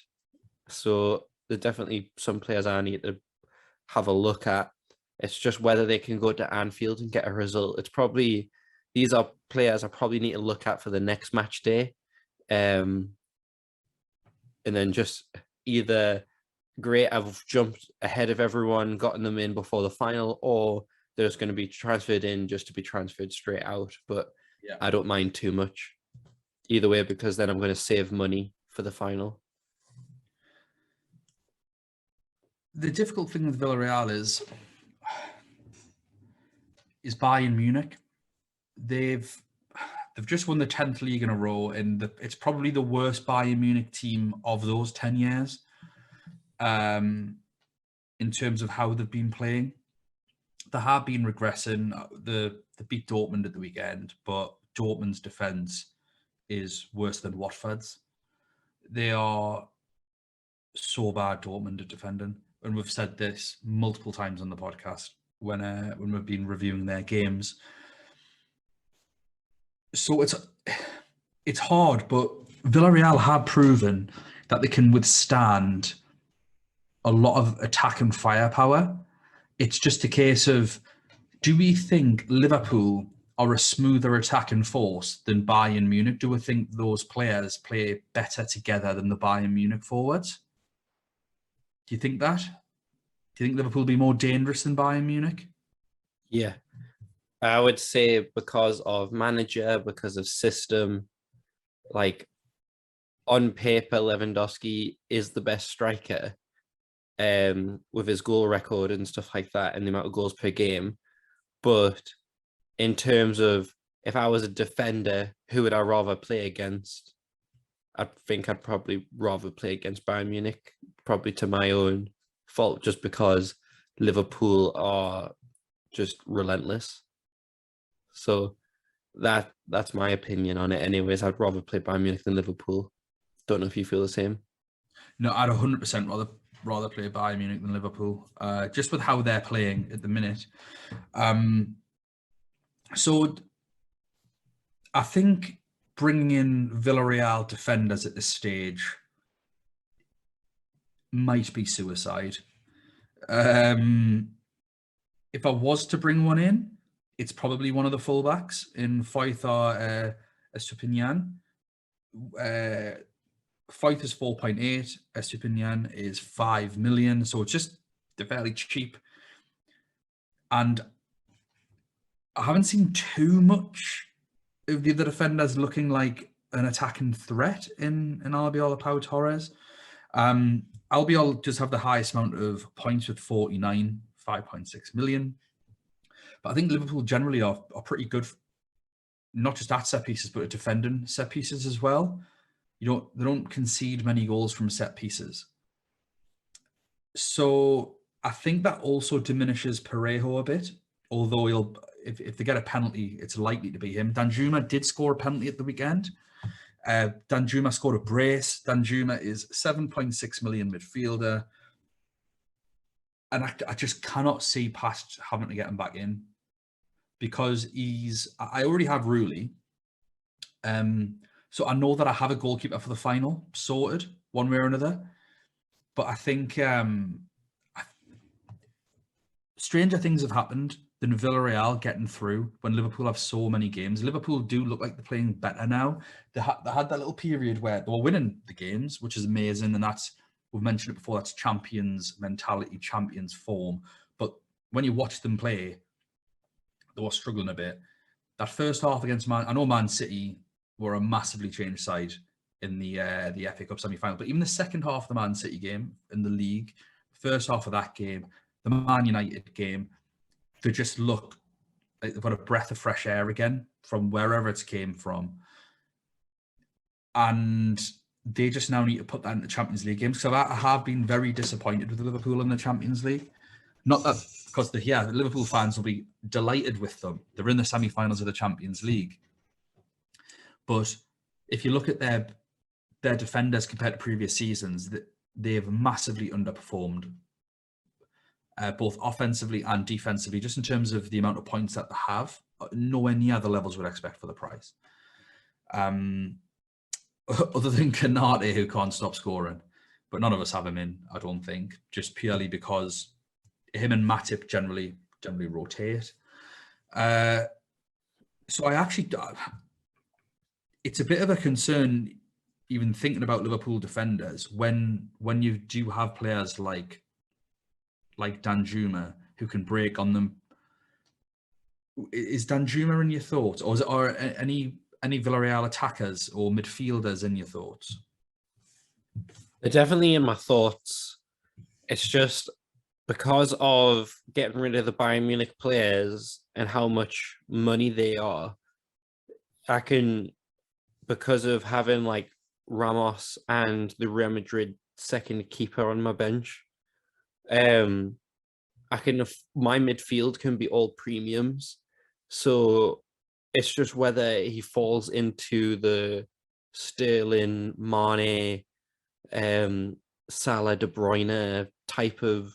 so there's definitely some players I need to have a look at. It's just whether they can go to Anfield and get a result. These are players I probably need to look at for the next match day. And then just either great, I've jumped ahead of everyone, gotten them in before the final, or they're just going to be transferred in just to be transferred straight out. But yeah, I don't mind too much either way, because then I'm going to save money for the final. The difficult thing with Villarreal is Bayern Munich. They've they've just won the 10th league in a row, and it's probably the worst Bayern Munich team of those 10 years in terms of how they've been playing. They have been regressing. They beat Dortmund at the weekend, but Dortmund's defence is worse than Watford's. They are so bad, Dortmund, at defending. And we've said this multiple times on the podcast when we've been reviewing their games. So it's hard, but Villarreal have proven that they can withstand a lot of attack and firepower. It's just a case of, do we think Liverpool are a smoother attacking force than Bayern Munich? Do we think those players play better together than the Bayern Munich forwards? Do you think that? Do you think Liverpool will be more dangerous than Bayern Munich? Yeah. I would say because of manager, because of system, like on paper, Lewandowski is the best striker with his goal record and stuff like that and the amount of goals per game. But in terms of if I was a defender, who would I rather play against? I think I'd probably rather play against Bayern Munich, probably to my own fault, just because Liverpool are just relentless. So that's my opinion on it. Anyways, I'd rather play Bayern Munich than Liverpool. Don't know if you feel the same. No, I'd 100% rather play Bayern Munich than Liverpool, just with how they're playing at the minute. So I think bringing in Villarreal defenders at this stage might be suicide. If I was to bring one in, it's probably one of the fullbacks in Foyth or Estupinian. Foyth is 4.8, Estupinian is 5 million, so it's just, they're fairly cheap. And I haven't seen too much of the other defenders looking like an attacking threat in Albiol or Pau Torres. Albiol does have the highest amount of points with 49, 5.6 million. But I think Liverpool generally are pretty good, not just at set pieces, but at defending set pieces as well. They don't concede many goals from set pieces. So I think that also diminishes Parejo a bit, although if they get a penalty, it's likely to be him. Danjuma did score a penalty at the weekend. Danjuma scored a brace. Danjuma is 7.6 million midfielder. And I just cannot see past having to get him back in because I already have Rulli. So I know that I have a goalkeeper for the final sorted one way or another. But I think stranger things have happened than Villarreal getting through when Liverpool have so many games. Liverpool do look like they're playing better now. They had that little period where they were winning the games, which is amazing. And we've mentioned it before, that's champions mentality, champions form. But when you watch them play, they were struggling a bit. That first half against I know Man City were a massively changed side in the FA Cup semi-final, but even the second half of the Man City game in the league, first half of that game, the Man United game, they just look like they've got a breath of fresh air again from wherever it's came from. And they just now need to put that into Champions League games. So I have been very disappointed with Liverpool in the Champions League. Not that, because the Liverpool fans will be delighted with them. They're in the semi-finals of the Champions League. But if you look at their defenders compared to previous seasons, they've massively underperformed, both offensively and defensively, just in terms of the amount of points that they have. Nowhere near the levels we'd expect for the price. Other than Canate, who can't stop scoring. But none of us have him in, I don't think, just purely because him and Matip generally rotate. So I actually... It's a bit of a concern even thinking about Liverpool defenders when you do have players like Danjuma who can break on them. Is Danjuma in your thoughts, or any Villarreal attackers or midfielders in your thoughts? They're definitely in my thoughts. It's just because of getting rid of the Bayern Munich players and how much money they are. I can, because of having like Ramos and the Real Madrid second keeper on my bench, um, my midfield can be all premiums. So it's just whether he falls into the Sterling, Mane, Salah, De Bruyne type of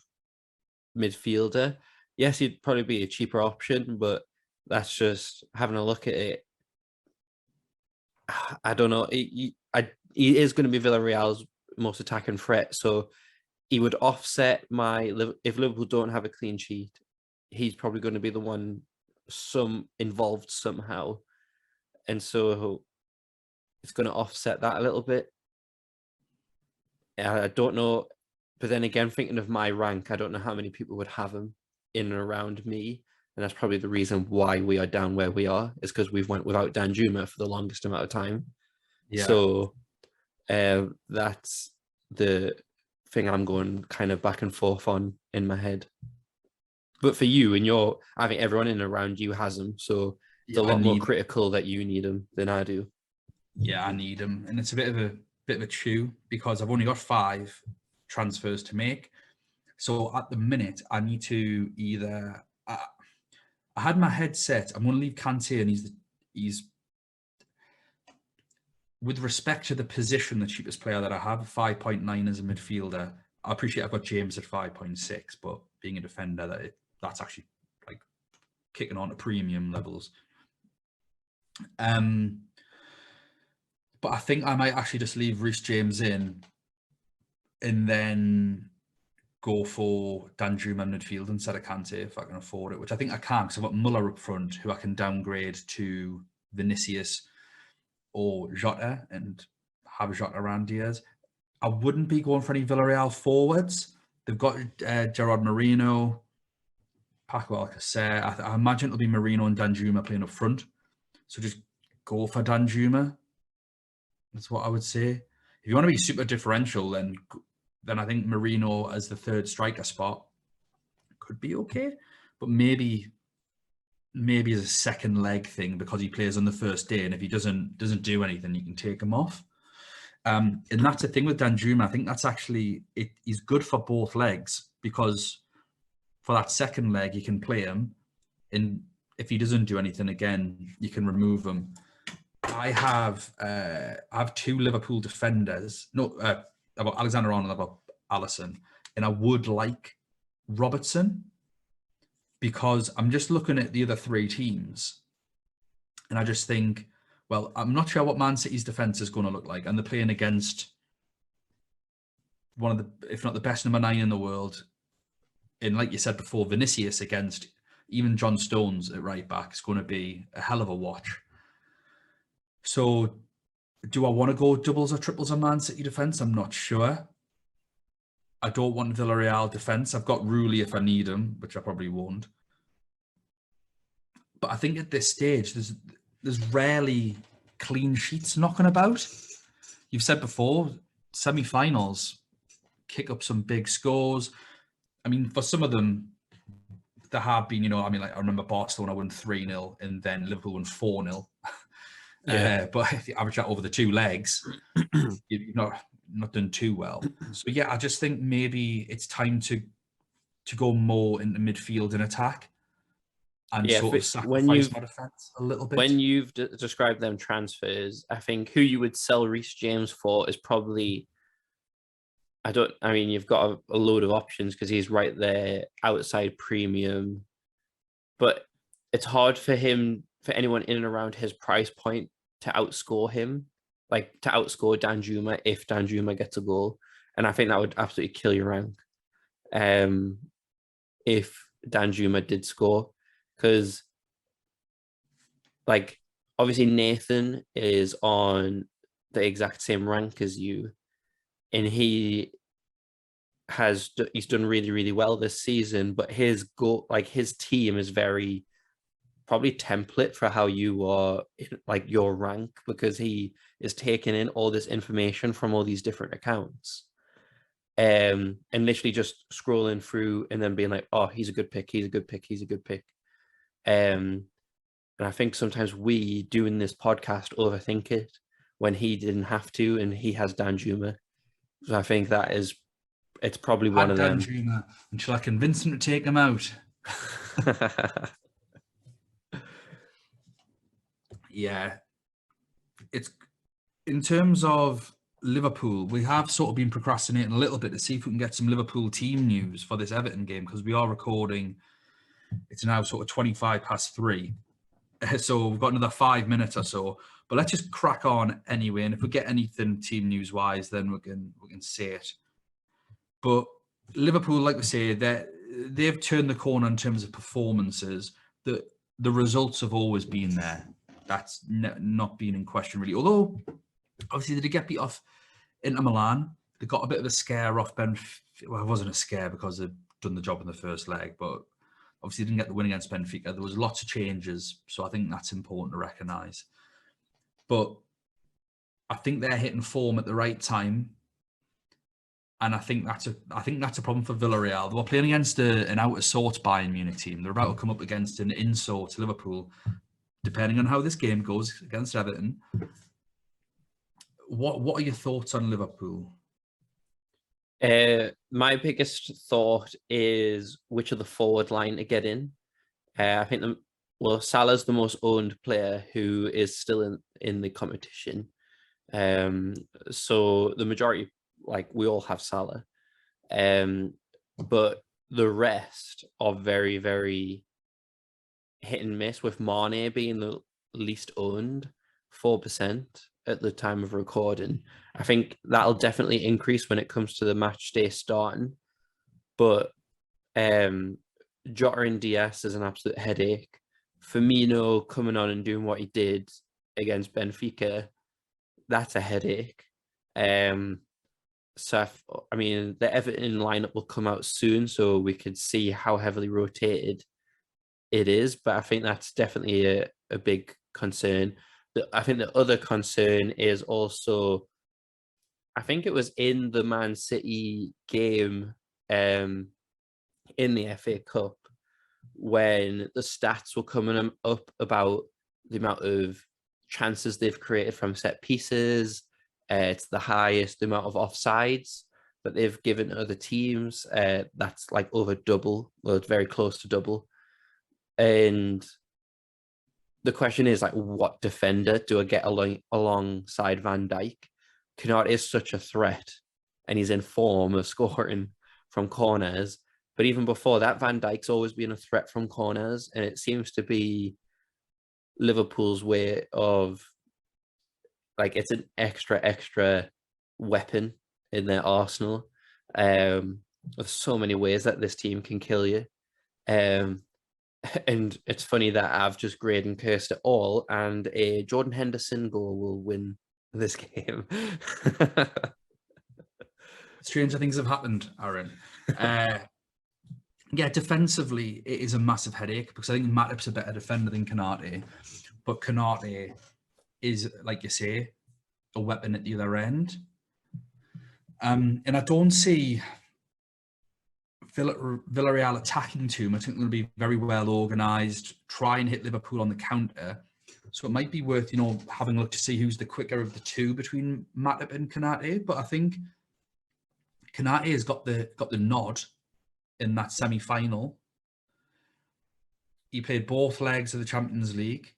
midfielder. Yes, he'd probably be a cheaper option, but that's just having a look at it. I don't know. He is going to be Villarreal's most attacking threat, so he would offset my if Liverpool don't have a clean sheet. He's probably going to be the one some involved somehow, and so it's going to offset that a little bit. I don't know, but then again, thinking of my rank, I don't know how many people would have him in and around me, and that's probably the reason why we are down where we are. Is because we've went without Danjuma for the longest amount of time. Yeah. So that's the thing I'm going kind of back and forth on in my head. But for you and I think everyone in and around you has them, so it's a Yeah, I lot more need. critical that you need them than I do. Yeah, I need them, and it's a bit of a chew because I've only got 5 transfers to make. So at the minute, I need to either. I had my head set. I'm going to leave Kante, and he's with respect to the position, the cheapest player that I have, 5.9 as a midfielder. I appreciate I've got James at 5.6, but being a defender, that's actually like kicking on to premium levels. But I think I might actually just leave Reece James in and then go for Danjuma midfield instead of Kante if I can afford it, which I think I can because I've got Muller up front who I can downgrade to Vinicius or Jota and have Jota around Diaz. I wouldn't be going for any Villarreal forwards. They've got Gerard Moreno, Paco Alcacer. I imagine it'll be Moreno and Danjuma playing up front. So just go for Danjuma. That's what I would say. If you want to be super differential, then I think Marino as the third striker spot could be okay. But maybe as a second leg thing because he plays on the first day, and if he doesn't do anything, you can take him off. And that's the thing with Danjuma. I think that's actually he's good for both legs because for that second leg you can play him, and if he doesn't do anything again, you can remove him. I have 2 Liverpool defenders. No, I've got Alexander-Arnold, I've got Alisson, and I would like Robertson because I'm just looking at the other 3 teams, and I just think, well, I'm not sure what Man City's defense is going to look like, and they're playing against one of the, if not the best number 9 in the world, and like you said before, Vinicius against even John Stones at right back is going to be a hell of a watch. So do I want to go doubles or triples on Man City defence? I'm not sure. I don't want Villarreal defence. I've got Rulli if I need him, which I probably won't. But I think at this stage, there's rarely clean sheets knocking about. You've said before, semi-finals kick up some big scores. I mean, for some of them, there have been, I remember Barcelona won 3-0 and then Liverpool won 4-0. Yeah. But if you average that over the 2 legs, you're not done too well. So yeah, I just think maybe it's time to go more into midfield and attack and sort of sacrifice my defense a little bit. When you've described them transfers, I think who you would sell Reece James for is probably, you've got a load of options because he's right there outside premium, but it's hard for anyone in and around his price point to outscore him, like to outscore Danjuma if Danjuma gets a goal. And I think that would absolutely kill your rank if Danjuma did score. Because, like, obviously Nathan is on the exact same rank as you, and he's done really, really well this season, but his team is very probably template for how you are in, like, your rank, because he is taking in all this information from all these different accounts and literally just scrolling through and then being like, oh, he's a good pick, he's a good pick, he's a good pick. And I think sometimes we doing this podcast overthink it when he didn't have to, and he has Danjuma. So I think it's probably one Had of them. Danjuma, until I convinced him to take him out. Yeah, it's in terms of Liverpool, we have sort of been procrastinating a little bit to see if we can get some Liverpool team news for this Everton game, because we are recording. It's now sort of 3:25. So we've got another 5 minutes or so. But let's just crack on anyway. And if we get anything team news wise, then we can say it. But Liverpool, like we say, they've turned the corner in terms of performances. The results have always been there. That's not been in question really. Although obviously they did get beat off Inter Milan. They got a bit of a scare off Benfica. Well, it wasn't a scare because they'd done the job in the first leg, but obviously didn't get the win against Benfica. There was lots of changes, so I think that's important to recognise. But I think they're hitting form at the right time, and I think that's a problem for Villarreal. They were playing against an out of sorts Bayern Munich team. They're about to come up against an in sorts Liverpool. Depending on how this game goes against Everton, what are your thoughts on Liverpool? My biggest thought is which of the forward line to get in. I think Salah's the most owned player who is still in the competition. So the majority, like we all have Salah, but the rest are very, very hit and miss, with Mane being the least owned, 4% at the time of recording. I think that'll definitely increase when it comes to the match day starting. But Jota and Diaz is an absolute headache. Firmino coming on and doing what he did against Benfica, that's a headache. So, I mean, the Everton lineup will come out soon, so we could see how heavily rotated it is. But I think that's definitely a big concern. I think the other concern is also, I think it was in the Man City game in the FA Cup when the stats were coming up about the amount of chances they've created from set pieces. It's the highest amount of offsides that they've given to other teams. That's like over double. Well, it's very close to double. And the question is, like, what defender do I get alongside Van Dijk? Konate is such a threat, and he's in form of scoring from corners. But even before that, Van Dijk's always been a threat from corners, and it seems to be Liverpool's way of, like, it's an extra weapon in their arsenal. There's so many ways that this team can kill you. And it's funny that I've just graded and cursed it all, and a Jordan Henderson goal will win this game. Stranger things have happened, Aaron. Yeah, defensively, it is a massive headache because I think Matip's a better defender than Konate. But Konate is, like you say, a weapon at the other end. And I don't see Villarreal attacking too much. I think they're going to be very well organised, try and hit Liverpool on the counter. So it might be worth, having a look to see who's the quicker of the two between Matip and Konate. But I think Konate has got the nod in that semi-final. He played both legs of the Champions League.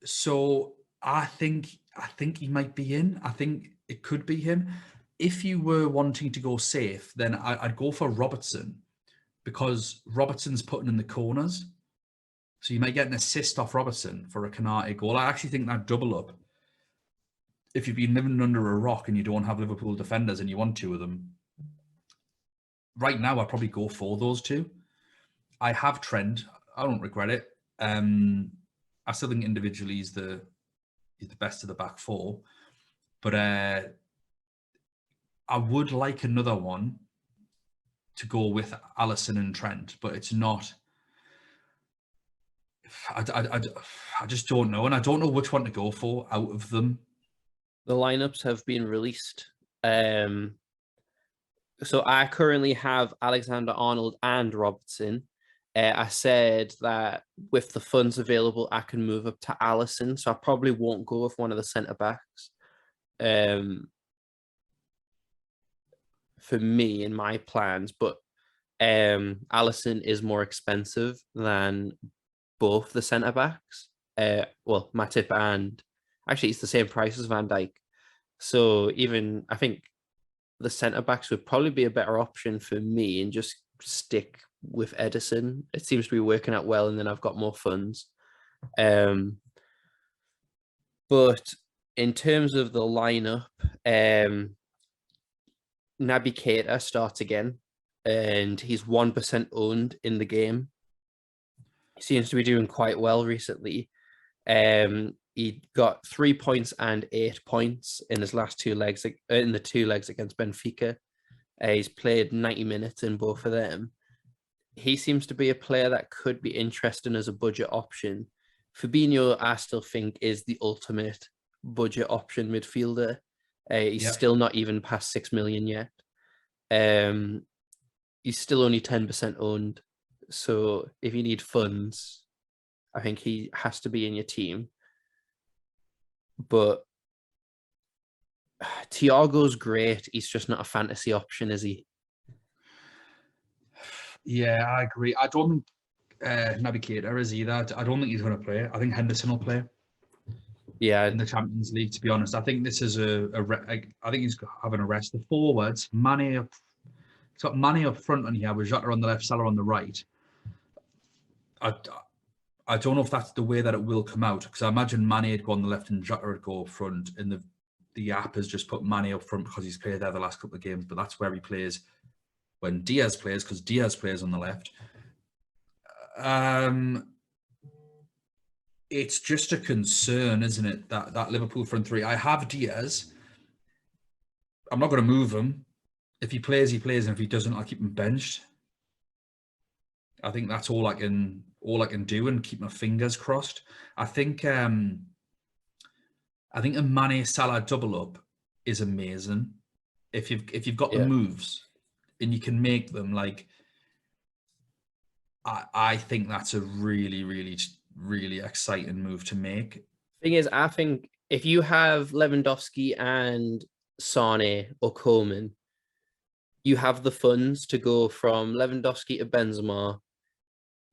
So I think he might be in. I think it could be him. If you were wanting to go safe, then I'd go for Robertson, because Robertson's putting in the corners. So you might get an assist off Robertson for a Konate goal. I actually think that double up, if you've been living under a rock and you don't have Liverpool defenders and you want two of them, right now I'd probably go for those two. I have Trent. I don't regret it. I still think individually he's the best of the back four. But I would like another one to go with Alisson and Trent, but it's not. I just don't know, and I don't know which one to go for out of them. The lineups have been released. So I currently have Alexander-Arnold and Robertson. I said that with the funds available, I can move up to Allison. So I probably won't go with one of the centre backs. For me in my plans, but Allison is more expensive than both the centre backs. Well, Matip and actually it's the same price as Van Dijk. So even I think the centre backs would probably be a better option for me and just stick with Edison. It seems to be working out well, and then I've got more funds. But in terms of the lineup, Naby Keita starts again, and he's 1% owned in the game. He seems to be doing quite well recently. He got 3 points and 8 points in his last two legs in the two legs against Benfica. He's played 90 minutes in both of them. He seems to be a player that could be interesting as a budget option. Fabinho, I still think, is the ultimate budget option midfielder. He's still not even past 6 million yet. He's still only 10% owned. So if you need funds, I think he has to be in your team. But Thiago's great. He's just not a fantasy option, is he? Yeah, I agree. I don't think Naby Keita is either. I don't think he's going to play. I think Henderson will play. Yeah, in the Champions League. To be honest, I think this is I think he's having a rest. The forwards, Mane. He's got Mane up front on here with Jota on the left, Salah on the right. I don't know if that's the way that it will come out, because I imagine Mane would go on the left and Jota would go up front, and the app has just put Mane up front because he's played there the last couple of games, but that's where he plays when Diaz plays, because Diaz plays on the left. It's just a concern, isn't it, that Liverpool front three. I have Diaz. I'm not going to move him. If he plays, he plays, and if he doesn't, I'll keep him benched. I think that's all I can do and keep my fingers crossed. I think a Mane Salah double up is amazing. If you've got the moves and you can make them, like, I think that's a really, really, really exciting move to make. Thing is, I think if you have Lewandowski and Sane or Coleman, you have the funds to go from Lewandowski to Benzema,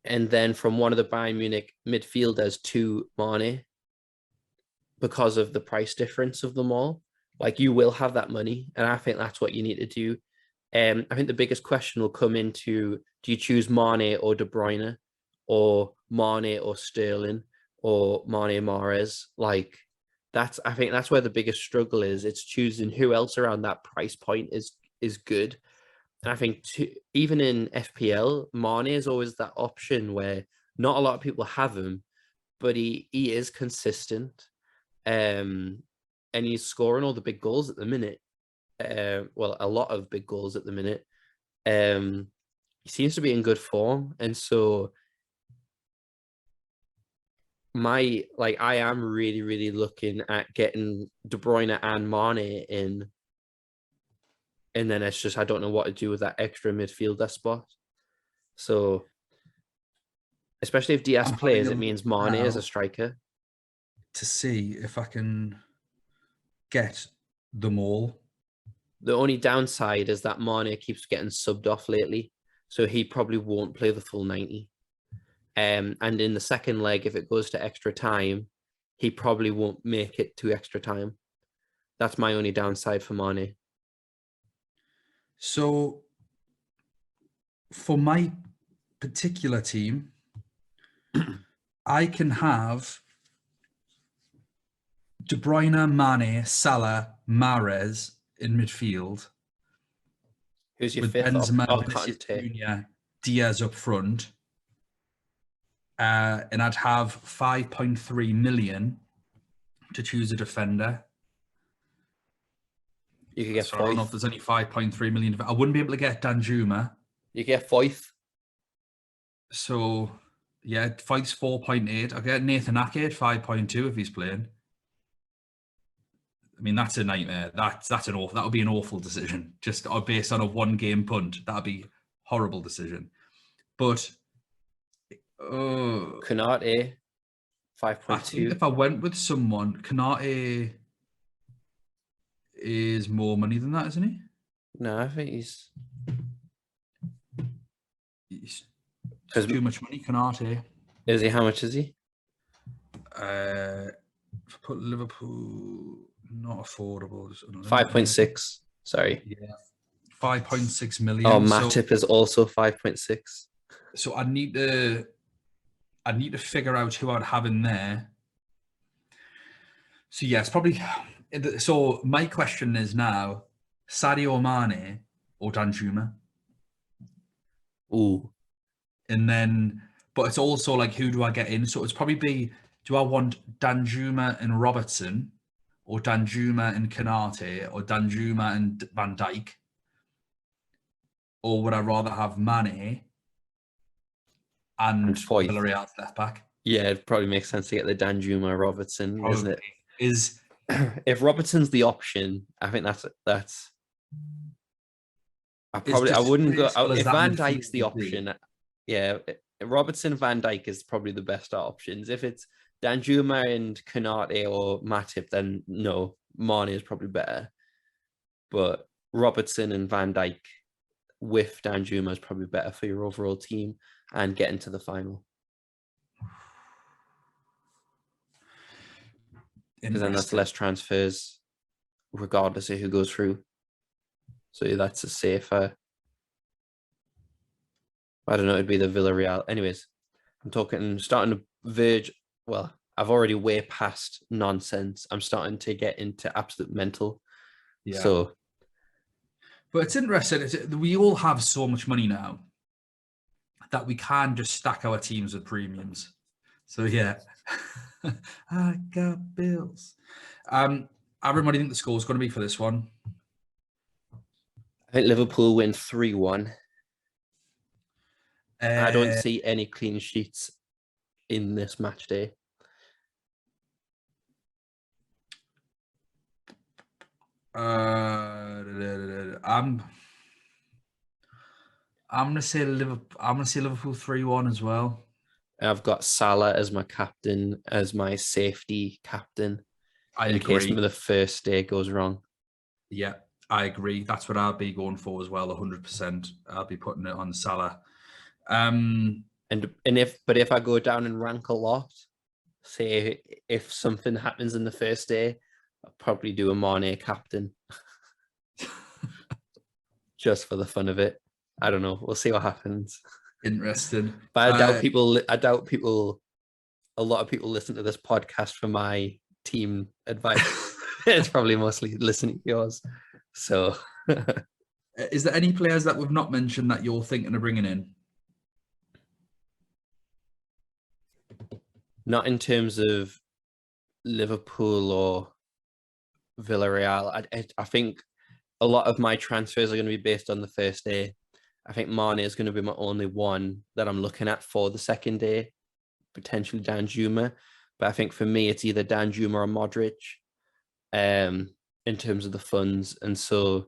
and then from one of the Bayern Munich midfielders to Mane, because of the price difference of them all. Like, you will have that money, and I think that's what you need to do. I think the biggest question will come into, do you choose Mane or De Bruyne, or Mane or Sterling, or Mane Mahrez? Like, I think that's where the biggest struggle is. It's choosing who else around that price point is good. And I think even in FPL, Mane is always that option where not a lot of people have him, but he is consistent. And he's scoring all the big goals at the minute. Well, a lot of big goals at the minute. He seems to be in good form. And so I am really, really looking at getting De Bruyne and Mane in. And then it's just, I don't know what to do with that extra midfielder spot. So, especially if Diaz plays, it means Mane is a striker. To see if I can get them all. The only downside is that Mane keeps getting subbed off lately. So he probably won't play the full 90. And in the second leg, if it goes to extra time, he probably won't make it to extra time. That's my only downside for Mane. So, for my particular team, I can have De Bruyne, Mane, Salah, Mahrez in midfield. Who's your with fifth? Benzema, Junior, Diaz up front. And I'd have 5.3 million to choose a defender. You could get so I don't know if there's only 5.3 million. I wouldn't be able to get Danjuma. You get Foyth. So, yeah, Foyth's 4.8. I'll get Nathan Ake at 5.2 if he's playing. I mean, that's a nightmare. That would be an awful decision. Just based on a one-game punt. That'd be a horrible decision. But Konate, I think 5.2. if I went with someone, Kanate is more money than that, isn't he? No, I think he's It's because too much money, Kanate. is he? How much is he? If I put Liverpool, not affordable. 5.6. Sorry. Yeah, 5.6 million. Oh, Matip is also 5.6. So I need to figure out who I'd have in there. So yes, probably. So my question is now: Sadio Mane or Danjuma? Ooh, And then, but it's also like, who do I get in? So it's probably be: do I want Danjuma and Robertson, or Danjuma and Kanate, or Danjuma and Van Dijk, or would I rather have Mane and Foyth. Villarreal's left back? Yeah, it probably makes sense to get the Danjuma Robertson, doesn't it? Is If Robertson's the option, I think that's. I wouldn't go if Van Dijk's the option. Yeah, Robertson Van Dijk is probably the best options. If it's Danjuma and Konate or Matip, then no, Mane is probably better. But Robertson and Van Dijk with Danjuma is probably better for your overall team and getting to the final. Because then that's less transfers, regardless of who goes through. So that's a safer. I don't know, it'd be the Villarreal. Anyways, starting to verge. Well, I've already way past nonsense. I'm starting to get into absolute mental. Yeah. So, but it's interesting. We all have so much money now that we can just stack our teams with premiums. So yeah, I got bills. Aaron, what do you think the score is going to be for this one? I think Liverpool win 3-1. I don't see any clean sheets in this match day. I'm gonna say Liverpool. I'm gonna say Liverpool 3-1 as well. I've got Salah as my captain, as my safety captain. In agree. Case the first day goes wrong. Yeah, I agree. That's what I'll be going for as well. 100%. I'll be putting it on Salah. And if I go down and rank a lot, say if something happens in the first day, I'll probably do a Mane captain. Just for the fun of it. I don't know. We'll see what happens. Interesting. But I doubt people, a lot of people listen to this podcast for my team advice. It's probably mostly listening to yours. So is there any players that we've not mentioned that you're thinking of bringing in? Not in terms of Liverpool or Villarreal. I think a lot of my transfers are going to be based on the first day. I think Mane is going to be my only one that I'm looking at for the second day, potentially Danjuma. But I think for me, it's either Danjuma or Modric in terms of the funds. And so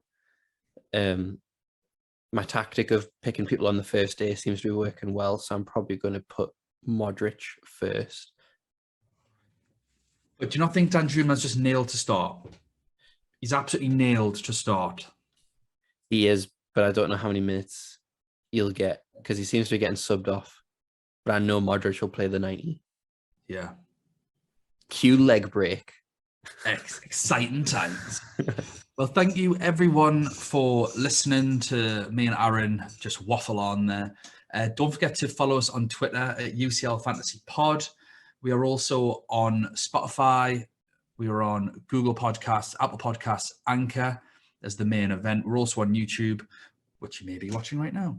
my tactic of picking people on the first day seems to be working well. So I'm probably going to put Modric first. But do you not think Danjuma's just nailed to start? He's absolutely nailed to start. He is, but I don't know how many minutes he'll get because he seems to be getting subbed off. But I know Modric will play the 90. Yeah. Cue leg break. Exciting times. Well, thank you everyone for listening to me and Aaron just waffle on there. Don't forget to follow us on Twitter at UCL Fantasy Pod. We are also on Spotify. We are on Google Podcasts, Apple Podcasts, Anchor as the main event. We're also on YouTube, which you may be watching right now.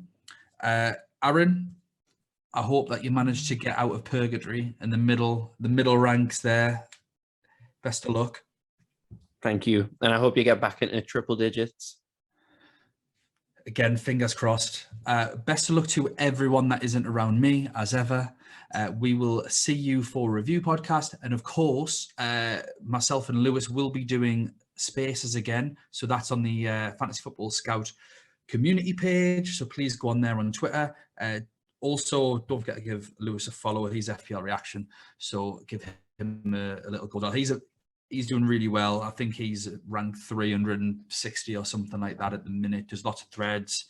Aaron, I hope that you managed to get out of purgatory in the middle ranks there. Best of luck. Thank you. And I hope you get back into triple digits. Again, fingers crossed. Best of luck to everyone that isn't around me, as ever. We will see you for a review podcast. And of course, myself and Lewis will be doing spaces again. So that's on the Fantasy Football Scout community page. So please go on there on Twitter. Also, don't forget to give Lewis a follow. He's FPL Reaction, so give him a little go down. He's doing really well. I think he's ranked 360 or something like that at the minute. There's lots of threads,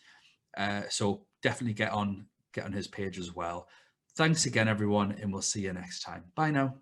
so definitely get on his page as well. Thanks again, everyone, and we'll see you next time. Bye now.